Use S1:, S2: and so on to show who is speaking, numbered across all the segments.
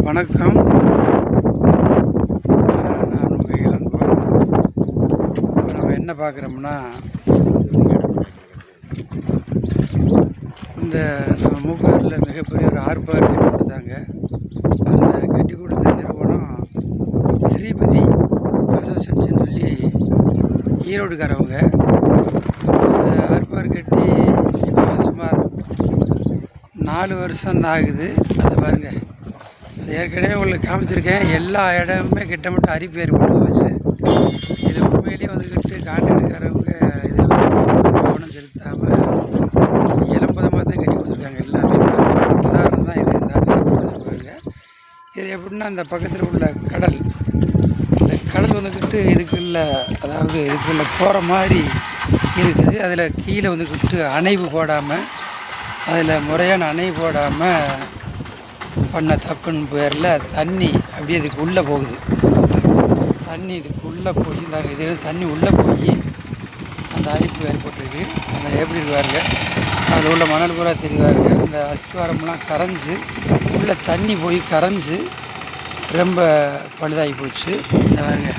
S1: வணக்கம். நான் உங்கள் இளங்கோ. இப்போ நம்ம என்ன பார்க்குறோம்னா, இந்த நம்ம மூக்கூரில் மிகப்பெரிய ஒரு ஆர்ப்பார் கட்டி கொடுத்தாங்க. அந்த கட்டி கொடுத்த நிறுவனம் ஸ்ரீபதி அசோசியேஷன் சொல்லி ஈரோடுக்காரவங்க. அந்த ஆர்ப்பார் கட்டி இப்போ சுமார் 4 வருஷம் ஆகுது. அதை பாருங்கள், அது ஏற்கனவே உங்களுக்கு காமிச்சிருக்கேன். எல்லா இடமுமே கிட்டமிட்ட அரிப்பு ஏற்பட்டு போச்சு. இது உண்மையிலேயே வந்துக்கிட்டு கான்ட்ராக்டுக்காரவங்க இதில் கவனம் செலுத்தாமல் இளம்பதமாக தான் கட்டி கொடுத்துருக்காங்க. எல்லாமே உதாரணம் தான் இது. இந்த போடுறது பாருங்க. இது எப்படின்னா, அந்த பக்கத்தில் உள்ள கடல், இந்த கடல் வந்துக்கிட்டு இதுக்குள்ள, அதாவது இதுக்குள்ள போகிற மாதிரி இருக்குது. அதில் கீழே வந்துக்கிட்டு அணைவு போடாமல், அதில் முறையான அணைவு போடாமல் பண்ண தப்புன்னு பேரில் தண்ணி அப்படியே இதுக்கு உள்ளே போகுது. தண்ணி இதுக்கு உள்ளே போய் இது தண்ணி உள்ளே போய் அந்த அரிப்பு ஏற்பட்டுருக்கு. அந்த எப்படி இருக்குவாருங்க, அதில் உள்ள மணல் பூரா தெரிவாருங்க. அந்த அஸ்துவாரம்லாம் கரைஞ்சி உள்ள தண்ணி போய் கரைஞ்சி ரொம்ப பழுதாகி போச்சு. இந்த பாருங்க.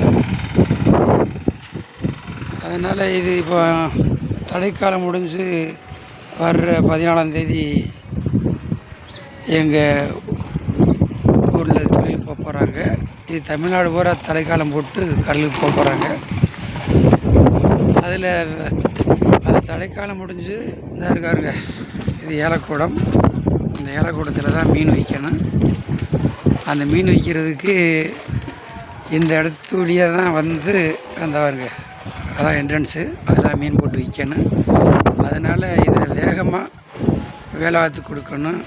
S1: அதனால் இது இப்போ தடைக்காலம் முடிஞ்சு வர்ற 14ஆம் தேதி எங்கள் ஊரில் தொழில் போக போகிறாங்க. இது தமிழ்நாடு பூரா தடைக்காலம் போட்டு கடலுக்கு போக போகிறாங்க. அதில் அந்த தடைக்காலம் முடிஞ்சு இந்த இருக்காருங்க, இது ஏலக்கூடம். இந்த ஏலக்கூடத்தில் தான் மீன் வைக்கணும். அந்த மீன் வைக்கிறதுக்கு இந்த இடத்து வழியாக தான் வந்து அந்த பாருங்க, அதான் என்ட்ரன்ஸு. அதெல்லாம் மீன் போட்டு வைக்கணும். அதனால் இதை வேகமாக வேலாத்து கொடுக்கணும்.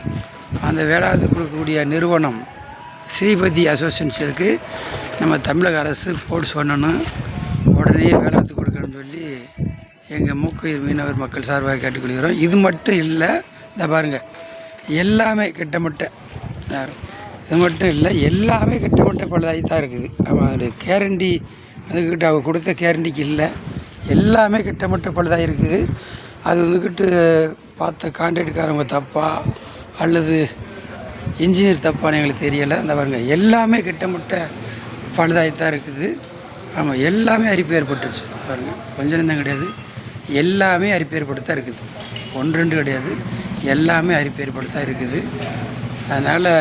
S1: அந்த வேலாத்து கொடுக்கக்கூடிய நிறுவனம் ஸ்ரீபதி அசோசியேஷனுக்கு நம்ம தமிழக அரசு போர்டு சொல்லணும். உடனே வேலாத்து கொடுக்கணும்னு சொல்லி எங்கள் மூக்குயிர் மீனவர் மக்கள் சார்பாக கேட்டுக்கொள்கிறோம். இது மட்டும் இல்லை, இந்த பாருங்கள், எல்லாமே கிட்டமிட்ட, இது மட்டும் இல்லை, எல்லாமே கிட்டமிட்ட பழுதாகி தான் இருக்குது. ஆமாம், அது கேரண்டி அதுக்கிட்ட அவங்க கொடுத்த கேரண்டிக்கு இல்லை, எல்லாமே கிட்டமிட்ட பழுதாகி இருக்குது. அது வந்துக்கிட்டு பார்த்த கான்ட்ராக்டுக்காரவங்க தப்பா அல்லது இன்ஜினியர் தப்பான்னு எங்களுக்கு தெரியலை. இந்த பாருங்க, எல்லாமே கிட்டமிட்ட பழுதாகத்தான் இருக்குது. ஆமாம், எல்லாமே அரிப்பு ஏற்பட்டுருச்சு. பாருங்க, கொஞ்சம் நேரம் கிடையாது, எல்லாமே அரிப்பு ஏற்படுத்தான் இருக்குது. 1-2 கிடையாது, எல்லாமே அரிப்பு ஏற்படுத்தான் இருக்குது. அதனால்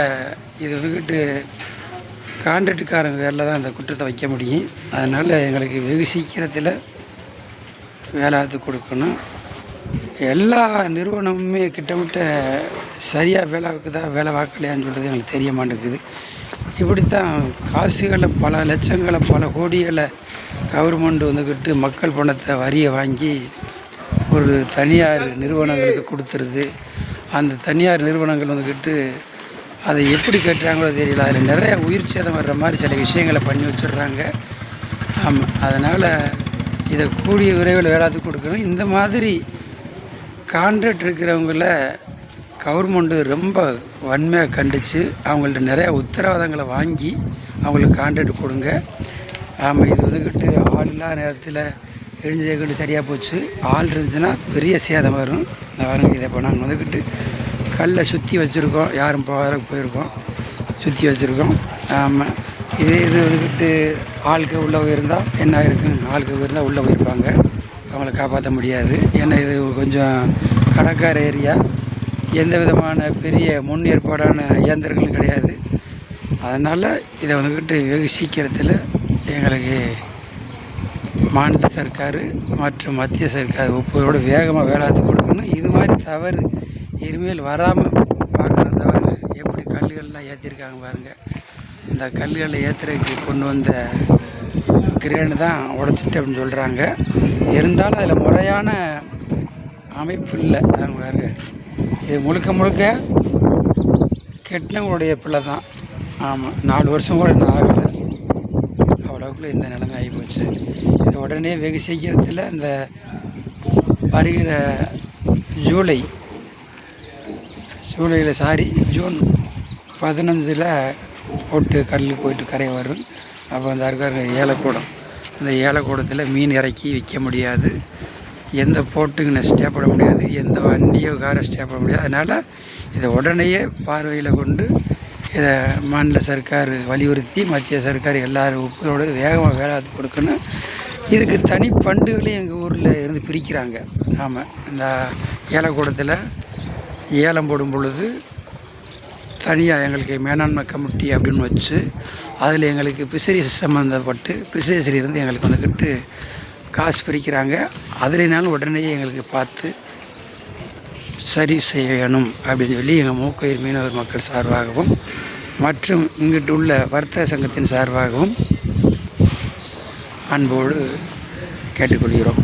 S1: இது வந்துக்கிட்டு கான்ட்ராக்டுக்காரங்க பேரில் தான் இந்த குற்றத்தை வைக்க முடியும். அதனால் எங்களுக்கு வெகு சீக்கிரத்தில் வேலாத்து கொடுக்கணும். எல்லா நிறுவனமுமே கிட்டமிட்ட சரியாக வேலை வாக்கலையான்னு சொல்கிறது எங்களுக்கு தெரிய மாட்டேங்குது. இப்படித்தான் காசுகளை, பல லட்சங்களை, பல கோடிகளை கவர்மெண்ட் வந்துக்கிட்டு மக்கள் பணத்தை வரியை வாங்கி ஒரு தனியார் நிறுவனங்களுக்கு கொடுத்துருது. அந்த தனியார் நிறுவனங்கள் வந்துக்கிட்டு அதை எப்படி கட்டுறாங்களோ தெரியல. அதில் நிறைய உயிர் சேதம் வர்ற மாதிரி சில விஷயங்களை பண்ணி வச்சிடுறாங்க. ஆமாம், அதனால் இதை கூடிய விரைவில் வேலாத்து கொடுக்கணும். இந்த மாதிரி கான்ட்ராக்ட் இருக்கிறவங்கள கவர்மெண்ட்டு ரொம்ப வன்மையாக கண்டித்து அவங்கள்ட்ட நிறையா உத்தரவாதங்களை வாங்கி அவங்களுக்கு கான்ட்ராக்ட் கொடுங்க. ஆமாம், இது வந்துக்கிட்டு ஆள் இல்லாத நேரத்தில் எழிஞ்சு சரியாக போச்சு. ஆள் இருந்துச்சுன்னா பெரிய சேதம் வரும். இந்த வாரம் இதை இப்போ நாங்கள் வந்துக்கிட்டு கல்லை சுற்றி வச்சுருக்கோம். யாரும் போயிருக்கோம், சுற்றி வச்சுருக்கோம். ஆமாம், இது வந்துக்கிட்டு ஆளுக்கு உள்ளே போயிருந்தால் என்ன இருக்கும், ஆளுக்கு போயிருந்தால் உள்ளே போயிருப்பாங்க, அவங்கள காப்பாற்ற முடியாது. ஏன்னா இது கொஞ்சம் கடற்கரை ஏரியா, எந்த விதமான பெரிய முன் ஏற்பாடான இயந்திரங்களும் கிடையாது. அதனால் இதை வந்துக்கிட்டு வெகு சீக்கிரத்தில் எங்களுக்கு மாநில சர்க்கார் மற்றும் மத்திய சர்க்கார் ஒப்புதலோடு வேகமாக வேலாத்து கொடுக்கணும். இது மாதிரி தவறு இனிமேல் வராமல் பார்க்குறோம். தவறுங்க, எப்படி கல்லுகள்லாம் ஏற்றிருக்காங்க பாருங்கள். இந்த கல்லுகளை ஏற்றுறதுக்கு கொண்டு வந்த கிரேனு தான் உடைச்சிட்டு அப்படின்னு சொல்கிறாங்க. இருந்தாலும் அதில் முறையான அமைப்பு இல்லை. பாருங்க, இது முழுக்க கெட்டினவங்களுடைய பிள்ளை தான். ஆமாம், 4 வருஷம் கூட இன்னும் ஆகலை, அவ்வளோக்குள்ளே இந்த நிலைமை ஆகிப்போச்சு. இது உடனே வெகு சீக்கிரத்தில் இந்த வருகிற ஜூன் 15 போட்டு கடலுக்கு போயிட்டு கரையை வரும். அப்போ அந்த இருக்காரு ஏலக்கூடம், அந்த ஏலக்கூடத்தில் மீன் இறக்கி விற்க முடியாது, எந்த போட்டுங்க ஸ்டே பண்ண முடியாது, எந்த வண்டியோ காரை ஸ்டே பண்ண முடியாது. அதனால் இதை உடனேயே பார்வையில் கொண்டு இதை மாநில சர்க்கார் வலியுறுத்தி மத்திய சர்க்கார் எல்லோரும் ஒப்புதலோடு வேகமாக வேலை கொடுக்கணும். இதுக்கு தனி ஃபண்டுகளையும் எங்கள் ஊரில் இருந்து பிரிக்கிறாங்க. ஆமாம், இந்த ஏலக்கூடத்தில் ஏலம் போடும் பொழுது தனியாக எங்களுக்கு மேலாண்மை கமிட்டி அப்படின்னு வச்சு அதில் எங்களுக்கு ஃபிஷரிஸ் சம்மந்தப்பட்டு ஃபிஷரிஸ்லேருந்து எங்களுக்கு வந்துக்கிட்டு காசு பிரிக்கிறாங்க. அதுலேனாலும் உடனே எங்களுக்கு பார்த்து சரி செய்யணும் அப்படின்னு சொல்லி எங்கள் மூக்கையூர் மீனவர் மக்கள் சார்பாகவும் மற்றும் இங்கிட்டு உள்ள வர்த்தக சங்கத்தின் சார்பாகவும் அன்போடு கேட்டுக்கொள்கிறோம்.